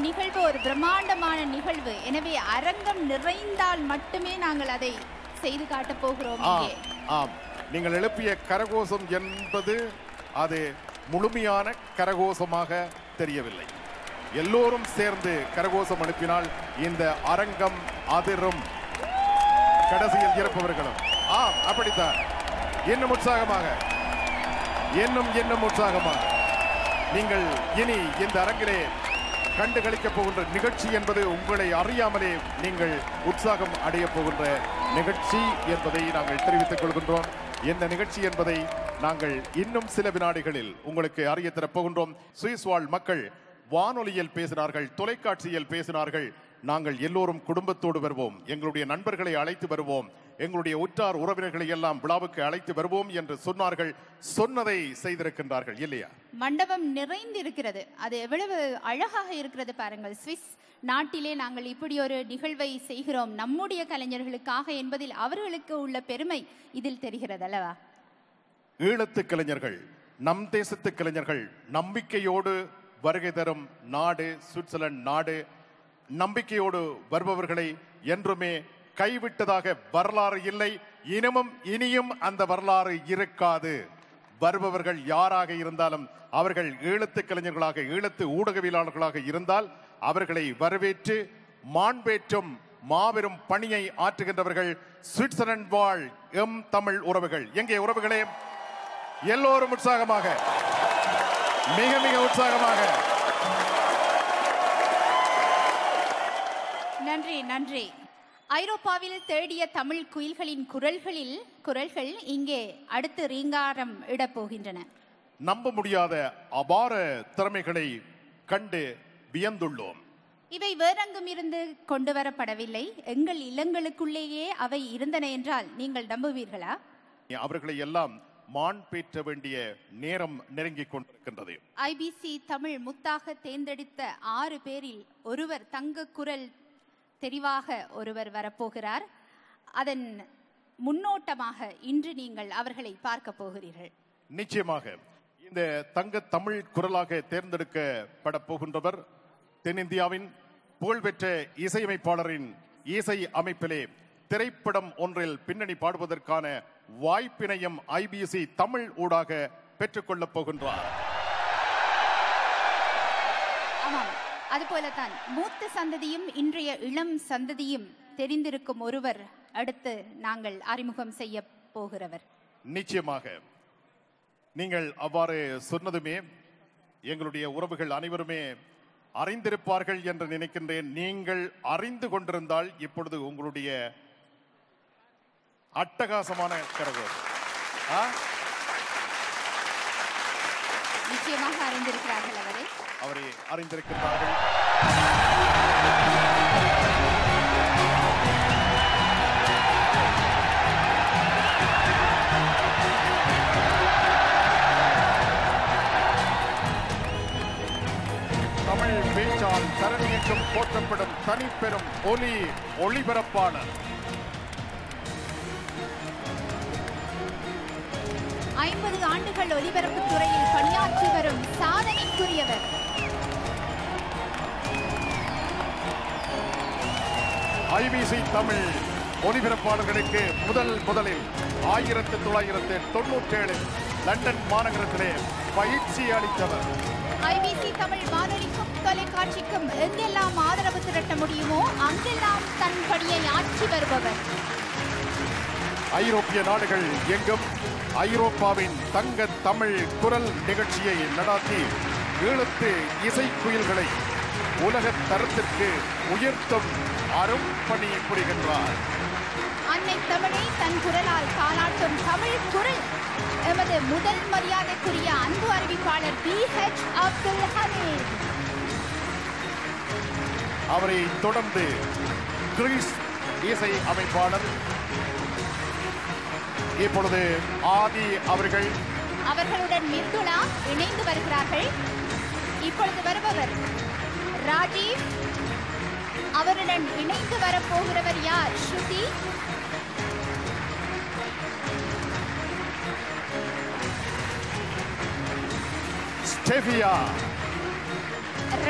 நிகழ்வு ஒரு பிரம்மாண்டமான நிகழ்வு. எனவே அரங்கம் நிறைந்தால் மட்டுமே நாங்கள் அதை செய்து காட்டப் போகிறோம். நீங்கள் எழுப்பிய கரகோஷம் என்பது அது முழுமையான கரகோஷமாக தெரியவில்லை. எல்லோரும் சேர்ந்து கரகோஷம் எழுப்பினால் இந்த அரங்கம் அதிரும். கடைசியில் இருப்பவர்களும் அப்படித்தான். இன்னும் உற்சாகமாக, இன்னும் உற்சாகமாக நீங்கள் இனி இந்த அரங்கிலே கண்டு களிக்கப் போகின்ற நிகழ்ச்சி என்பது உங்களை அறியாமலே நீங்கள் உற்சாகம் அடைய போகின்ற நிகழ்ச்சி என்பதை நாங்கள் தெரிவித்துக் கொள்கின்றோம். இந்த நிகழ்ச்சி என்பதை நாங்கள் இன்னும் சில வினாடிகளில் உங்களுக்கு அறிய தரப் போகின்றோம். சுவிஸ் வாழ் மக்கள் வானொலியில் பேசினார்கள், தொலைக்காட்சியில் பேசினார்கள். நாங்கள் எல்லோரும் குடும்பத்தோடு வருவோம், எங்களுடைய நண்பர்களை அழைத்து வருவோம், எங்களுடைய உற்றார் உறவினர்களை எல்லாம் விழாவுக்கு அழைத்து வருவோம் என்று சொன்னார்கள். சொன்னதை செய்திருக்கின்றார்கள் இல்லையா? மண்டபம் நிறைந்திருக்கிறது. அது எவ்வளவு அழகாக இருக்கிறது பாருங்கள். சுவிஸ் நாட்டிலே நாங்கள் இப்படி ஒரு நிகழ்வை செய்கிறோம் நம்முடைய கலைஞர்களுக்காக என்பதில் அவர்களுக்கு உள்ள பெருமை இதில் தெரிகிறது அல்லவா? ஈழத்து கலைஞர்கள், நம் தேசத்து கலைஞர்கள் நம்பிக்கையோடு வருகை தரும் நாடு சுவிட்சர்லாந்து நாடு. நம்பிக்கையோடு வருபவர்களை என்றுமே கைவிட்டதாக வரலாறு இல்லை. இனியும் அந்த வரலாறு இருக்காது. வருபவர்கள் யாராக இருந்தாலும் அவர்கள் ஈழத்து கலைஞர்களாக, ஈழத்து ஊடகவியலாளர்களாக இருந்தால் அவர்களை வரவேற்று மாண்பேற்றும் மாபெரும் பணியை ஆற்றுகின்றவர்கள் சுவிட்சர்லாந்து வாழ் எம் தமிழ் உறவுகள். எங்கே உறவுகளே? எல்லோரும் உற்சாகமாக, மிக மிக உற்சாகமாக. நன்றி நன்றி. ஐரோப்பாவில் தேடிய தமிழ் குயில்களின் குரல்கள் இங்கே அடுத்து ரீங்காரம் இடப்போகின்றன. நம்ப முடியாத அபார திறமைகளை கண்டு வியந்துள்ளோம். இவை வேறெங்கும் இருந்து கொண்டு வரப்படவில்லை, எங்கள் இல்லங்களுக்குள்ளேயே அவை இருந்தன என்றால் நீங்கள் நம்புவீர்களா? அவர்களை எல்லாம் மான் பேற்ற வேண்டிய நேரம் நெருங்கிக் கொண்டிருக்கின்றது. ஐபிசி தமிழ் முத்தாக தேர்ந்தெடுத்த 6 பேரில் ஒருவர் தங்க குரல் தெரிவாக ஒருவர் வரப்போகிறார். அதன் முன்னோட்டமாக இன்று நீங்கள் அவர்களை பார்க்க போகிறீர்கள். நிச்சயமாக இந்த தங்க தமிழ் குரலாக தேர்ந்தெடுக்கப்பட போகின்றவர் தென்னிந்தியாவின் புகழ்பெற்ற இசையமைப்பாளரின் இசை அமைப்பிலே திரைப்படம் ஒன்றில் பின்னணி பாடுவதற்கான வாய்ப்பினையும் ஐபிசி தமிழ் ஊடாக பெற்றுக்கொள்ளப் போகின்றார். அதுபோலத்தான் மூத்த சந்ததியும் இன்றைய இளம் சந்ததியும் தெரிந்திருக்கும் ஒருவர் அடுத்து நாங்கள் அறிமுகம் செய்ய போகிறவர். நிச்சயமாக நீங்கள் அவ்வாறு சொன்னதுமே எங்களுடைய உறவுகள் அனைவருமே அறிந்திருப்பார்கள் என்று நினைக்கின்றேன். நீங்கள் அறிந்து கொண்டிருந்தால் இப்பொழுது உங்களுடைய அட்டகாசமான கரகோஷம் நிச்சயமாக அறிந்திருக்கிறார்கள். அவரை அறிந்திருக்கிறார்கள். தமிழ் பேச்சால் தரணியெங்கும் போற்றப்படும் தனிப்பெரும் ஒளிபரப்பாளர் 50 ஆண்டுகள் ஒலிபரப்பு துறையில் பணியாற்றி வரும் சாதனைக்குரியவர். ஐபிசி தமிழ் ஒலிபரப்பாளர்களுக்கு முதலில் 1997 லண்டன் மாநகரத்திலே பயிற்சி அளித்தவர். ஐபிசி தமிழ் வானொலிக்கும் தொலைக்காட்சிக்கும் எங்கெல்லாம் ஆதரவு திரட்ட முடியுமோ அங்கெல்லாம் தன் பணியை ஆற்றி வருபவர். ஐரோப்பிய நாடுகள் எங்கும் ஐரோப்பாவின் தங்க தமிழ் குரல் நிகழ்ச்சியை நடாத்தி ஈழத்து இசைக்குயில்களை உலக தரத்திற்கு உயர்த்தும் அரும்பணி புரிகின்றார். அன்னை தமிழை தன் குரலால் தாளாட்டும் தமிழ் குரல் எமது முதல் மரியாதைக்குரிய அன்பு அறிவிப்பாளர் BH அப்துல் ஹமீத். அவரை தொடர்ந்து கிரீஸ் இசை அமைப்பாளர் இப்பொழுது ஆதி அவர்களுடன் மிர்துளா இணைந்து வருகிறார்கள். இப்பொழுது வருபவர் ராஜீவ். அவருடன் இணைந்து வரப்போகிறவர் யார்? ஸ்ருதி. ஸ்டெஃபியா.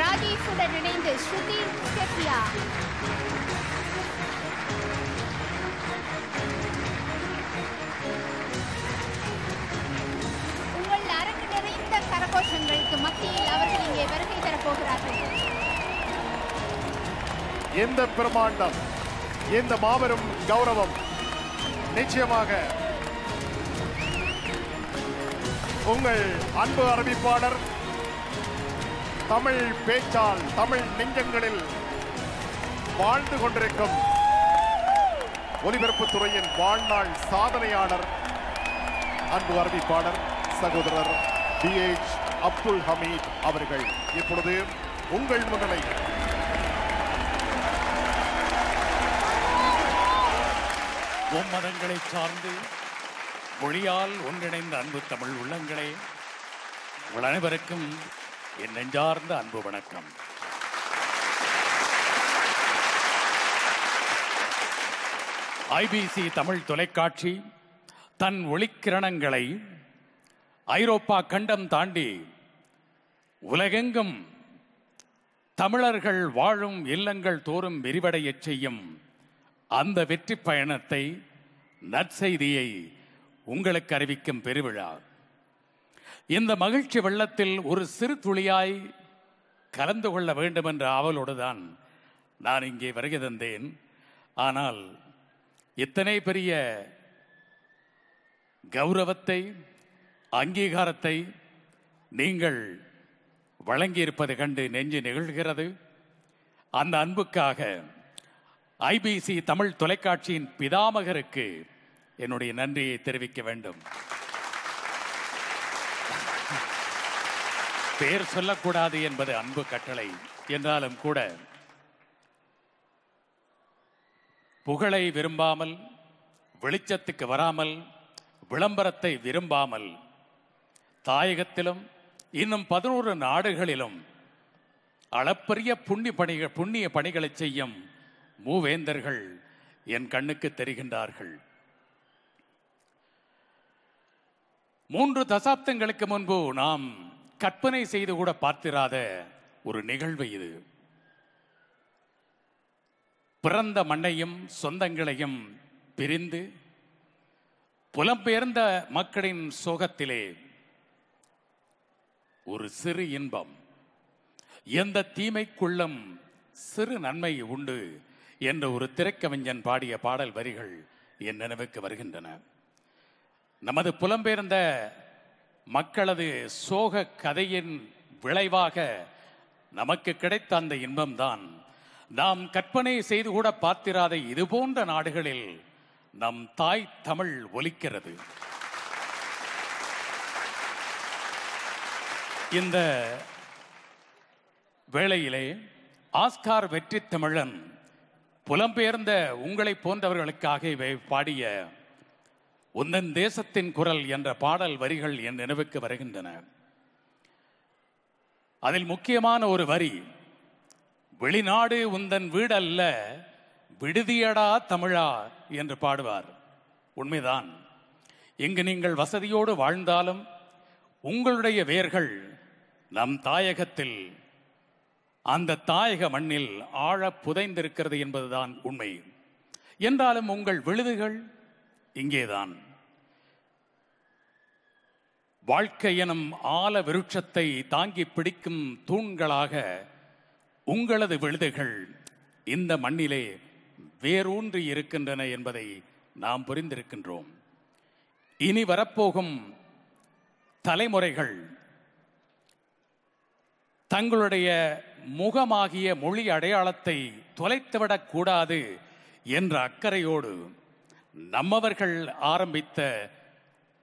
ராஜீவுடன் இணைந்து ஸ்ருதி, ஸ்டெஃபியா. உங்கள் அரங்கு நிறைந்த கரகோஷங்களுக்கு மத்தியில் அவர்கள் இங்கே வருகை தரப்போகிறார்கள். இந்த பிரமாண்டம், இந்த மாபெரும் கௌரவம் நிச்சயமாக உங்கள் அன்பு அறிவிப்பாளர் தமிழ் பேச்சால் தமிழ் நெஞ்சங்களில் வாழ்ந்து கொண்டிருக்கும் ஒலிபரப்பு துறையின் வாழ்நாள் சாதனையாளர் அன்பு அறிவிப்பாளர் சகோதரர் BH அப்துல் ஹமீத் அவர்கள் இப்பொழுது உங்கள் முன்னிலையில் மும்மதங்களை சார்ந்து மொழியால் ஒன்றிணைந்த அன்பு தமிழ் உள்ளங்களே, உங்கள் அனைவருக்கும் என் நெஞ்சார்ந்த அன்பு வணக்கம். IBC தமிழ் தொலைக்காட்சி தன் ஒளிக்கிரணங்களை ஐரோப்பா கண்டம் தாண்டி உலகெங்கும் தமிழர்கள் வாழும் இல்லங்கள் தோறும் விரிவடையச் செய்யும் அந்த வெற்றி பயணத்தை, நற்செய்தியை உங்களுக்கு அறிவிக்கும் பெருவிழா. இந்த மகிழ்ச்சி வெள்ளத்தில் ஒரு சிறு துளியாய் கலந்து கொள்ள வேண்டும் என்ற ஆவலோடு தான் நான் இங்கே வருகை தந்தேன். ஆனால் இத்தனை பெரிய கௌரவத்தை, அங்கீகாரத்தை நீங்கள் வழங்கியிருப்பதை கண்டு நெஞ்சு நெகிழ்கிறது. அந்த அன்புக்காக IBC தமிழ் தொலைக்காட்சியின் பிதாமகருக்கு என்னுடைய நன்றியை தெரிவிக்க வேண்டும். பெயர் சொல்லக்கூடாது என்பது அன்பு கட்டளை என்றாலும் கூட, புகழை விரும்பாமல், வெளிச்சத்துக்கு வராமல், விளம்பரத்தை விரும்பாமல், தாயகத்திலும் இன்னும் 11 நாடுகளிலும் அளப்பரிய புண்ணிய பணிகளை செய்யும் மூவேந்தர்கள் என் கண்ணுக்கு தெரிகின்றார்கள். 3 தசாப்தங்களுக்கு முன்பு நாம் கற்பனை செய்து கூட பார்த்திராத ஒரு நிகழ்வு இது. பிறந்த மண்ணையும் சொந்தங்களையும் பிரிந்து புலம்பெயர்ந்த மக்களின் சோகத்திலே ஒரு சிறு இன்பம், எந்த தீமைக்குள்ளும் சிறு நன்மை உண்டு என்ற ஒரு திரைக்கவிஞன் பாடிய பாடல் வரிகள் என் நினைவுக்கு வருகின்றன. நமது புலம்பெயர்ந்த மக்களது சோக கதையின் விளைவாக நமக்கு கிடைத்த அந்த இன்பம்தான் நாம் கற்பனை செய்து கூட பார்த்திராத இதுபோன்ற நாடுகளில் நம் தாய் தமிழ் ஒலிக்கிறது. இந்த வேளையிலே ஆஸ்கார் வெற்றி தமிழன் புலம்பெயர்ந்த உங்களை போன்றவர்களுக்காக பாடிய உந்தன் தேசத்தின் குரல் என்ற பாடல் வரிகள் என் நினைவுக்கு வருகின்றன. அதில் முக்கியமான ஒரு வரி, வெளிநாடு உந்தன் வீடல்ல விடுதியடா தமிழா என்று பாடுவார். உண்மைதான். இங்கு நீங்கள் வசதியோடு வாழ்ந்தாலும் உங்களுடைய வேர்கள் நம் தாயகத்தில், அந்த தாயக மண்ணில் ஆழ புதைந்திருக்கிறது என்பதுதான் உண்மை. என்றாலும் உங்கள் விழுதுகள் இங்கேதான். வாழ்க்கை எனும் ஆல விருட்சத்தை தாங்கி பிடிக்கும் தூண்களாக உங்களது விழுதுகள் இந்த மண்ணிலே வேரூன்றி இருக்கின்றன என்பதை நாம் புரிந்திருக்கின்றோம். இனி வரப்போகும் தலைமுறைகள் தங்களுடைய முகமாகிய மொழி அடையாளத்தை தொலைத்துவிடக் கூடாது என்ற அக்கறையோடு நம்மவர்கள் ஆரம்பித்த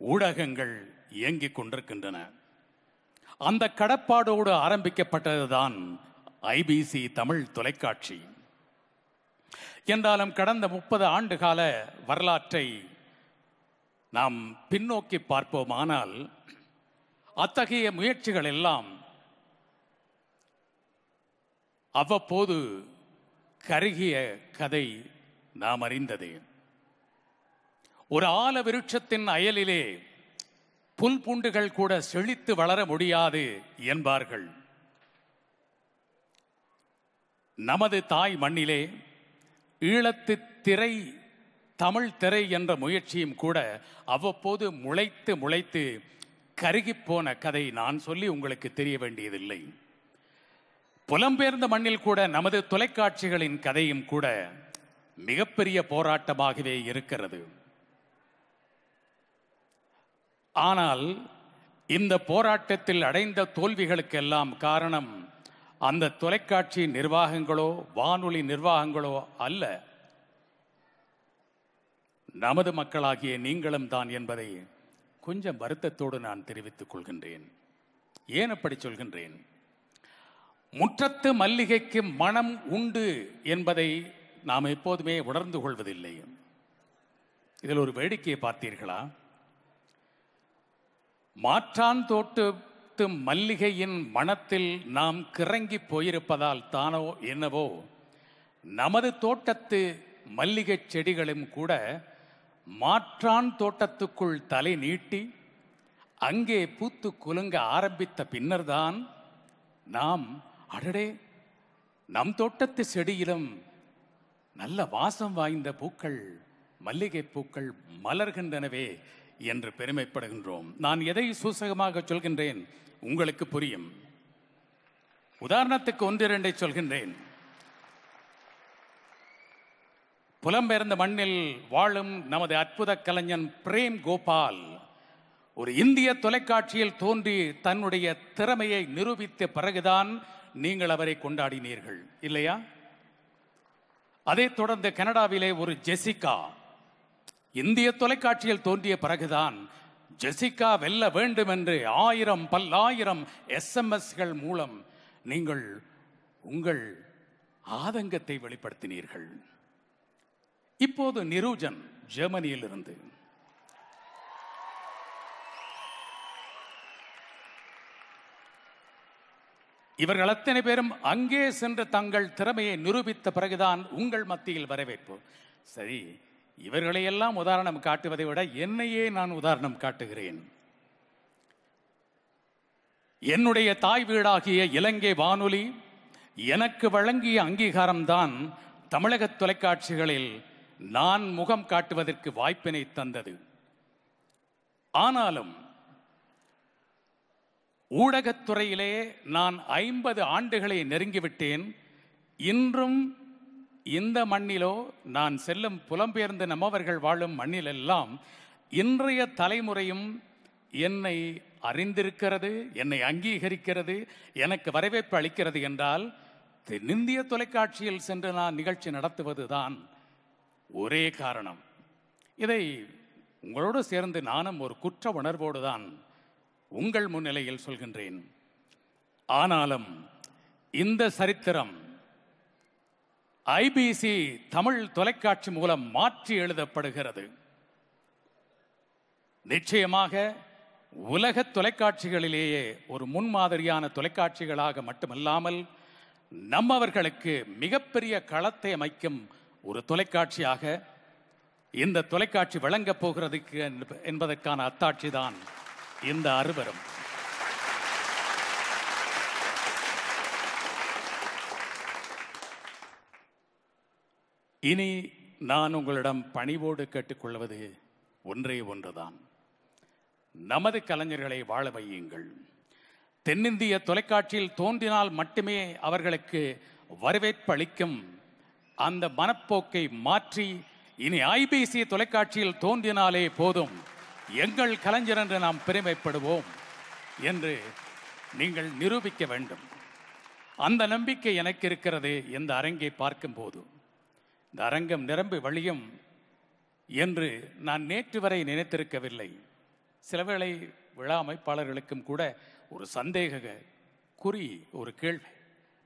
ஊடகங்கள் இயங்கிக் கொண்டிருக்கின்றன. அந்த கடப்பாடோடு ஆரம்பிக்கப்பட்டதுதான் ஐபிசி தமிழ் தொலைக்காட்சி. என்றாலும் கடந்த 30 ஆண்டு கால வரலாற்றை நாம் பின்னோக்கி பார்ப்போமானால் அத்தகைய முயற்சிகள் எல்லாம் அவ்வப்போது கருகிய கதை நாம் அறிந்ததே. ஒரு ஆல விருட்சத்தின் அயலிலே புல் பூண்டுகள் கூட செழித்து வளர முடியாது என்பார்கள். நமது தாய் மண்ணிலே ஈழத்து திரை, தமிழ் திரை என்ற முயற்சியும் கூட அவ்வப்போது முளைத்து முளைத்து கருகிப்போன கதை நான் சொல்லி உங்களுக்கு தெரிய வேண்டியதில்லை. புலம்பெயர்ந்த மண்ணில் கூட நமது தொலைக்காட்சிகளின் கதையும் கூட மிகப்பெரிய போராட்டமாகவே இருக்கிறது. ஆனால் இந்த போராட்டத்தில் அடைந்த தோல்விகளுக்கெல்லாம் காரணம் அந்த தொலைக்காட்சி நிர்வாகங்களோ வானொலி நிர்வாகங்களோ அல்ல, நமது மக்களாகிய நீங்களும் தான் என்பதை கொஞ்சம் வருத்தத்தோடு நான் தெரிவித்துக் கொள்கின்றேன். ஏன் அப்படி சொல்கின்றேன்? முற்றத்து மல்லிகைக்கு மனம் உண்டு என்பதை நாம் எப்போதுமே உணர்ந்து கொள்வதில்லை. இதில் ஒரு வேடிக்கையை பார்த்தீர்களா? மாற்றான் தோட்டத்து மல்லிகையின் மனத்தில் நாம் கிறங்கி போயிருப்பதால் தானோ என்னவோ நமது தோட்டத்து மல்லிகை செடிகளும் கூட மாற்றான் தோட்டத்துக்குள் தலை நீட்டி அங்கே பூத்து குலுங்க ஆரம்பித்த பின்னர்தான் நாம் அடடே, நம் தோட்டத்து செடியிலும் நல்ல வாசம் வாய்ந்த பூக்கள், மல்லிகை பூக்கள் மலர்கின்றனவே என்று பெருமைப்படுகின்றோம். நான் எதை சூசகமாக சொல்கின்றேன் உங்களுக்கு புரியும். உதாரணத்துக்கு 1-2 சொல்கின்றேன். புலம்பெயர்ந்த மண்ணில் வாழும் நமது அற்புத கலைஞன் பிரேம் கோபால் ஒரு இந்திய தொலைக்காட்சியில் தோன்றி தன்னுடைய திறமையை நிரூபித்த பிறகுதான் நீங்கள் அவரை கொண்டாடினீர்கள் இல்லையா? அதை தொடர்ந்து கனடாவிலே ஒரு ஜெசிகா இந்திய தொலைக்காட்சியில் தோன்றிய பிறகுதான் ஜெசிகா வெல்ல வேண்டும் என்று 1000 பல்லாயிரம் SMS-கள் மூலம் நீங்கள் உங்கள் ஆதங்கத்தை வெளிப்படுத்தினீர்கள். இப்போது நிரூஜன் ஜெர்மனியில் இருந்து இவர்கள் அத்தனை பேரும் அங்கே சென்று தங்கள் திறமையை நிரூபித்த பிறகுதான் உங்கள் மத்தியில் வரவேற்பு. சரி, இவர்களையெல்லாம் உதாரணம் காட்டுவதை விட என்னையே நான் உதாரணம் காட்டுகிறேன். என்னுடைய தாய் வீடாகிய இலங்கை வானொலி எனக்கு வழங்கிய அங்கீகாரம்தான் தமிழக தொலைக்காட்சிகளில் நான் முகம் காட்டுவதற்கு வாய்ப்பினை தந்தது. ஆனாலும் ஊடகத்துறையிலே நான் 50 ஆண்டுகளை நெருங்கிவிட்டேன். இன்றும் இந்த மண்ணிலோ நான் செல்லும் புலம்பெயர்ந்த நம்மவர்கள் வாழும் மண்ணிலெல்லாம் இன்றைய தலைமுறையும் என்னை அறிந்திருக்கிறது, என்னை அங்கீகரிக்கிறது, எனக்கு வரவேற்பு அளிக்கிறது என்றால் தென்னிந்திய தொலைக்காட்சியில் சென்று நான் நிகழ்ச்சி நடத்துவதுதான் ஒரே காரணம். இதை உங்களோடு சேர்ந்து நானும் ஒரு குற்ற உணர்வோடு தான் உங்கள் முன்னிலையில் சொல்கின்றேன். ஆனாலும் இந்த சரித்திரம் ஐபிசி தமிழ் தொலைக்காட்சி மூலம் மாற்றி எழுதப்படுகிறது. நிச்சயமாக உலக தொலைக்காட்சிகளிலேயே ஒரு முன்மாதிரியான தொலைக்காட்சிகளாக மட்டுமல்லாமல் நம்மவர்களுக்கு மிகப்பெரிய களத்தை அமைக்கும் ஒரு தொலைக்காட்சியாக இந்த தொலைக்காட்சி வழங்கப் போகிறது என்பதற்கான அத்தாட்சி தான் இந்த அறுவரும். இனி நான் உங்களிடம் பணிவோடு கேட்டுக்கொள்வது ஒன்றே ஒன்றுதான். நமது கலைஞர்களை வாழ வையுங்கள். தென்னிந்திய தொலைக்காட்சியில் தோன்றினால் மட்டுமே அவர்களுக்கு வரவேற்பு அளிக்கும் அந்த மனப்போக்கை மாற்றி இனி ஐபிசி தொலைக்காட்சியில் தோன்றினாலே போதும் எங்கள் கலைஞர் என்று நாம் பெருமைப்படுவோம் என்று நீங்கள் நிரூபிக்க வேண்டும். அந்த நம்பிக்கை எனக்கு இருக்கிறது. இந்த அரங்கை பார்க்கும்போது இந்த அரங்கம் நிரம்பி வழியும் என்று நான் நேற்று வரை நினைத்திருக்கவில்லை. சிலவேளை விழா அமைப்பாளர்களுக்கும் கூட ஒரு சந்தேக குறி, ஒரு கேள்வி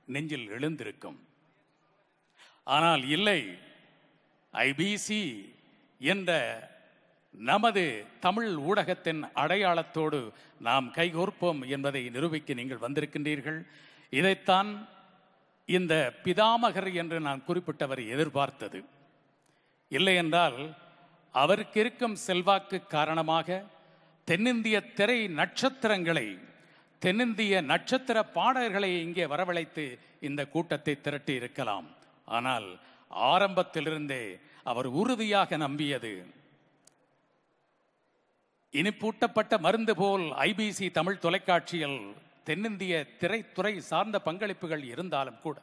நெஞ்சில் எழுந்திருக்கும். ஆனால் இல்லை, ஐபிசி என்ற நமது தமிழ் ஊடகத்தின் அடையாளத்தோடு நாம் கைகோர்ப்போம் என்பதை நிரூபிக்க நீங்கள் வந்திருக்கின்றீர்கள். இதைத்தான் இந்த பிதாமகர் என்று நான் குறிப்பிட்டவர் எதிர்பார்த்தது. இல்லை என்றால் அவருக்கு இருக்கும் செல்வாக்கு காரணமாக தென்னிந்திய திரை நட்சத்திரங்களை, தென்னிந்திய நட்சத்திர பாடகர்களை இங்கே வரவழைத்து இந்த கூட்டத்தை திரட்டி இருக்கலாம். ஆனால் ஆரம்பத்திலிருந்தே அவர் உறுதியாக நம்பியது, இனிப்பூட்டப்பட்ட மருந்து போல் ஐபிசி தமிழ் தொலைக்காட்சியில் தென்னிந்திய திரைத்துறை சார்ந்த பங்களிப்புகள் இருந்தாலும் கூட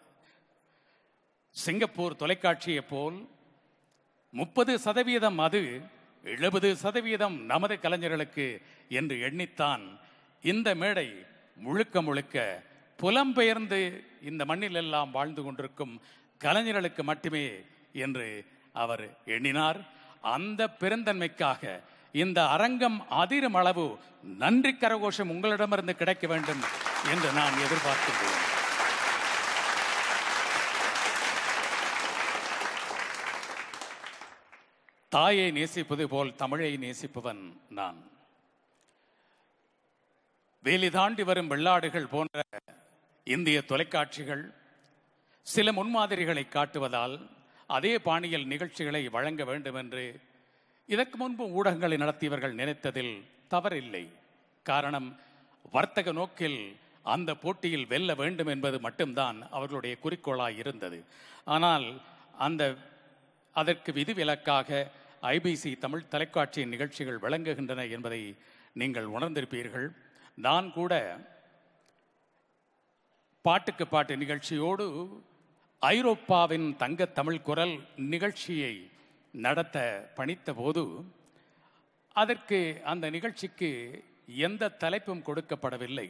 சிங்கப்பூர் தொலைக்காட்சியை போல் 30% அது, 70% நமது கலைஞர்களுக்கு என்று எண்ணித்தான் இந்த மேடை முழுக்க முழுக்க புலம்பெயர்ந்து இந்த மண்ணில் எல்லாம் வாழ்ந்து கொண்டிருக்கும் கலைஞர்களுக்கு மட்டுமே என்று அவர் எண்ணினார். அந்த பெருந்தன்மைக்காக இந்த அரங்கம் அதிரும் அளவு நன்றி கரகோஷம் உங்களிடமிருந்து கிடைக்க வேண்டும் என்று நான் எதிர்பார்க்கின்றேன். தாயை நேசிப்பது போல் தமிழை நேசிப்பவன் நான். வேலி தாண்டி வரும் வெள்ளாடுகள் போன்ற இந்திய தொலைக்காட்சிகள் சில முன்மாதிரிகளை காட்டுவதால் அதே பாணியில் நிகழ்ச்சிகளை வழங்க வேண்டும் என்று இதற்கு முன்பு ஊடகங்களை நடத்தியவர்கள் நினைத்ததில் தவறில்லை. காரணம், வர்த்தக நோக்கில் அந்த போட்டியில் வெல்ல வேண்டும் என்பது மட்டும்தான் அவர்களுடைய குறிக்கோளாய் இருந்தது. ஆனால் அதற்கு விதிவிலக்காக ஐபிசி தமிழ் தொலைக்காட்சியின் நிகழ்ச்சிகள் வழங்குகின்றன என்பதை நீங்கள் உணர்ந்திருப்பீர்கள். நான் கூட பாட்டுக்கு பாட்டு நிகழ்ச்சியோடு ஐரோப்பாவின் தங்க தமிழ் குரல் நிகழ்ச்சியை நடத்த பணித்த போது அதற்கு அந்த நிகழ்ச்சிக்கு எந்த தலைப்பும் கொடுக்கப்படவில்லை.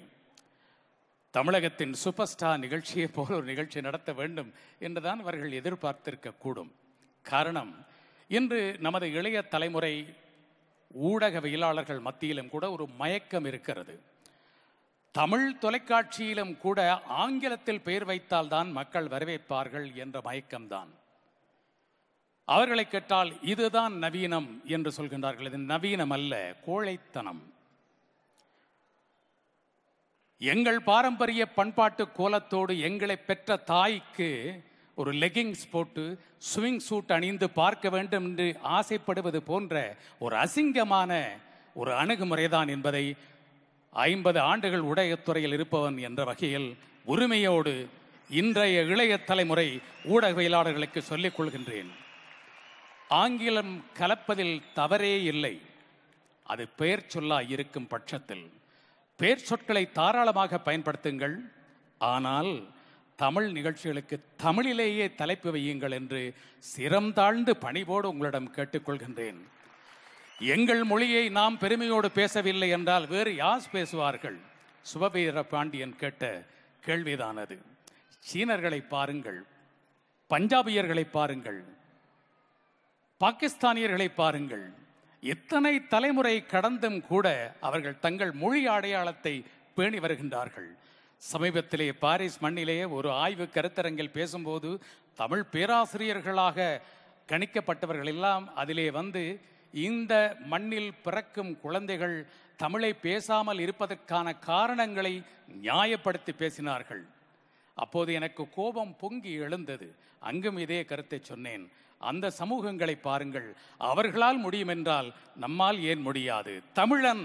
தமிழகத்தின் சூப்பர் ஸ்டார் நிகழ்ச்சியை போல ஒரு நிகழ்ச்சி நடத்த வேண்டும் என்றுதான் அவர்கள் எதிர்பார்த்திருக்க கூடும். காரணம், இன்று நமது இளைய தலைமுறை ஊடகவியலாளர்கள் மத்தியிலும் கூட ஒரு மயக்கம் இருக்கிறது. தமிழ் தொலைக்காட்சியிலும் கூட ஆங்கிலத்தில் பெயர் வைத்தால்தான் மக்கள் வரவேற்பார்கள் என்ற மயக்கம்தான். அவர்களை கேட்டால் இதுதான் நவீனம் என்று சொல்கின்றார்கள். இது நவீனம் அல்ல, கோழைத்தனம். எங்கள் பாரம்பரிய பண்பாட்டு கோலத்தோடு எங்களை பெற்ற தாய்க்கு ஒரு லெகிங்ஸ் போட்டு ஸ்விங் சூட் அணிந்து பார்க்க வேண்டும் என்று ஆசைப்படுவது போன்ற ஒரு அசிங்கமான ஒரு அணுகுமுறைதான் என்பதை 50 ஆண்டுகள் ஊடகத்துறையில் இருப்பவன் என்ற வகையில் உரிமையோடு இன்றைய இளைய தலைமுறை ஊடகவியலாளர்களுக்கு சொல்லிக் கொள்கின்றேன். ஆங்கிலம் கலப்பதில் தவறே இல்லை. அது பெயர் சொல்லா இருக்கும் பட்சத்தில் பெயர் சொற்களை தாராளமாக பயன்படுத்துங்கள். ஆனால் தமிழ் நிகழ்ச்சிகளுக்கு தமிழிலேயே தலைப்பு வையுங்கள் என்று சிரம் தாழ்ந்து பணிவோடு உங்களிடம் கேட்டுக்கொள்கின்றேன். எங்கள் மொழியை நாம் பெருமையோடு பேசவில்லை என்றால் வேறு யார் பேசுவார்கள்? சுபவீர பாண்டியன் கேட்ட கேள்விதானது. சீனர்களை பாருங்கள், பஞ்சாபியர்களை பாருங்கள், பாகிஸ்தானியர்களை பாருங்கள். எத்தனை தலைமுறை கடந்தும் கூட அவர்கள் தங்கள் மொழி அடையாளத்தை பேணி வருகின்றார்கள். சமீபத்திலே பாரிஸ் மண்ணிலே ஒரு ஆய்வு கருத்தரங்கில் பேசும்போது தமிழ் பேராசிரியர்களாக கணிக்கப்பட்டவர்கள் எல்லாம் அதிலே வந்து இந்த மண்ணில் பிறக்கும் குழந்தைகள் தமிழை பேசாமல் இருப்பதற்கான காரணங்களை நியாயப்படுத்தி பேசினார்கள். அப்போது எனக்கு கோபம் பொங்கி எழுந்தது. அங்கும் இதே கருத்தை சொன்னேன். அந்த சமூகங்களை பாருங்கள், அவர்களால் முடியும் என்றால் நம்மால் ஏன் முடியாது? தமிழன்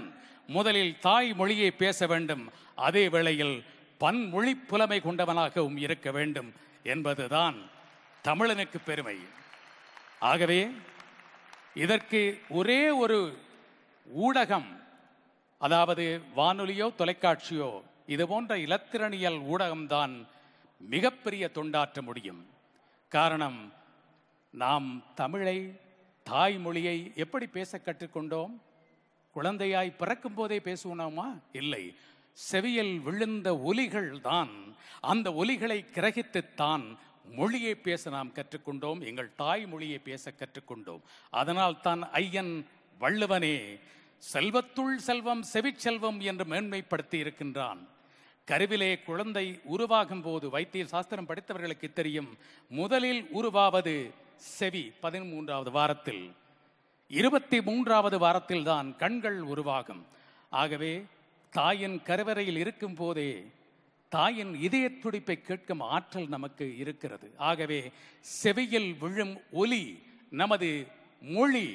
முதலில் தாய் மொழியை பேச வேண்டும், அதே வேளையில் பன்மொழி புலமை கொண்டவனாகவும் இருக்க வேண்டும் என்பதுதான் தமிழனுக்கு பெருமை. ஆகவே இதற்கு ஒரே ஒரு ஊடகம், அதாவது வானொலியோ தொலைக்காட்சியோ, இது போன்ற இலத்திரனியல் ஊடகம்தான் மிகப்பெரிய தொண்டாற்ற முடியும். காரணம், நாம் தமிழை, தாய்மொழியை எப்படி பேச கற்றுக்கொண்டோம்? குழந்தையாய் பிறக்கும் போதே பேசுவோமா? இல்லை. செவியில் விழுந்த ஒலிகள் தான், அந்த ஒலிகளை கிரகித்துத்தான் மொழியை பேச நாம் கற்றுக்கொண்டோம். எங்கள் தாய் மொழியை பேச கற்றுக்கொண்டோம். அதனால் தான் ஐயன் வள்ளுவனே செல்வத்துள் செல்வம் செவிச்செல்வம் என்று மேன்மைப்படுத்தி இருக்கின்றான். கருவிலே குழந்தை உருவாகும் போது வைத்திய சாஸ்திரம் படித்தவர்களுக்கு தெரியும், முதலில் உருவாவது செவி 13வது வாரத்தில், 23வது வாரத்தில் தான் கண்கள் உருவாகும். ஆகவே தாயின் கருவறையில் இருக்கும் போதே தாயின் இதய துடிப்பை கேட்கும் ஆற்றல் நமக்கு இருக்கிறது. ஆகவே செவியில் விழும் ஒலி நமது மொழி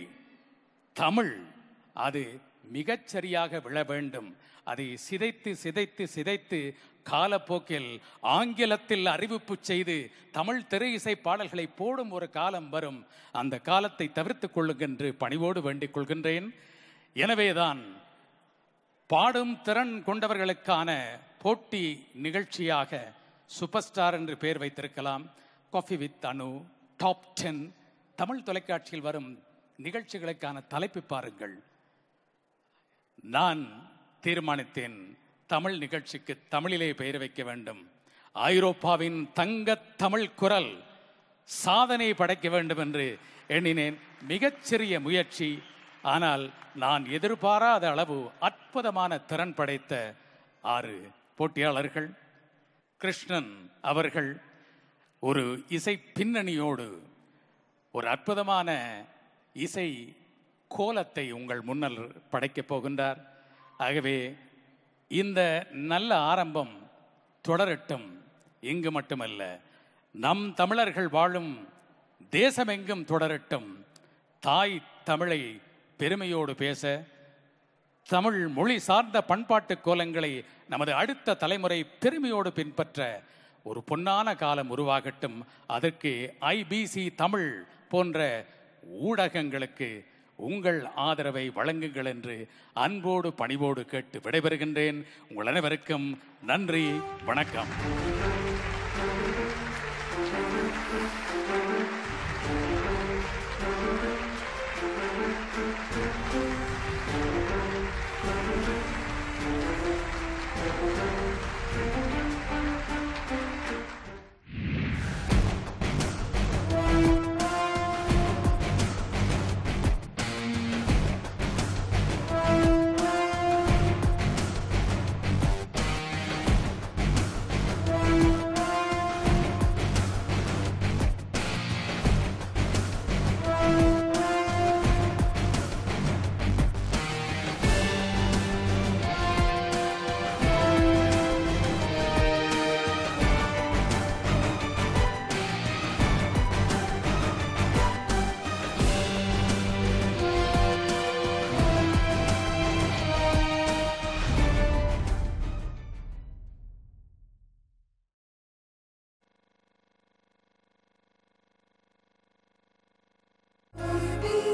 தமிழ், அது மிகச்சரியாக விழ வேண்டும். அதை சிதைத்து சிதைத்து சிதைத்து காலப்போக்கில் ஆங்கிலத்தில் அறிவிப்பு செய்து தமிழ் திரை இசை பாடல்களை போடும் ஒரு காலம் வரும். அந்த காலத்தை தவிர்த்து கொள்ளுங்கென்று பணிவோடு வேண்டிக் கொள்கின்றேன். எனவேதான் பாடும் திறன் கொண்டவர்களுக்கான போட்டி நிகழ்ச்சியாக சூப்பர் ஸ்டார் என்று பெயர் வைத்திருக்கலாம். Coffee with Anu, top 10 Tamil தொலைக்காட்சியில் வரும் நிகழ்ச்சிகளுக்கான தலைப்பு பாருங்கள். நான் தீர்மானித்தேன், தமிழ் நிகழ்ச்சிக்கு தமிழிலே பெயர் வைக்க வேண்டும். ஐரோப்பாவின் தங்க தமிழ் குரல் சாதனை படைக்க வேண்டும் என்று எண்ணினேன். மிகச்சிறிய முயற்சி, ஆனால் நான் எதிர்பாராத அளவு அற்புதமான திறன் படைத்த 6 போட்டியாளர்கள். கிருஷ்ணன் அவர்கள் ஒரு இசை பின்னணியோடு ஒரு அற்புதமான இசை கோலத்தை உங்கள் முன்னால் படைக்கப் போகின்றார். ஆகவே இந்த நல்ல ஆரம்பம் தொடரட்டும். இங்கு மட்டுமல்ல, நம் தமிழர்கள் வாழும் தேசமெங்கும் தொடரட்டும். தாய் தமிழை பெருமையோடு பேச, தமிழ் மொழி சார்ந்த பண்பாட்டு கோலங்களை நமது அடுத்த தலைமுறை பெருமையோடு பின்பற்ற ஒரு பொன்னான காலம் உருவாகட்டும். அதற்கு ஐபிசி தமிழ் போன்ற ஊடகங்களுக்கு உங்கள் ஆதரவை வழங்குங்கள் என்று அன்போடு பணிவோடு கேட்டு விடைபெறுகின்றேன். உங்கள் அனைவருக்கும் நன்றி, வணக்கம்.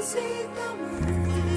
ABC Tamil.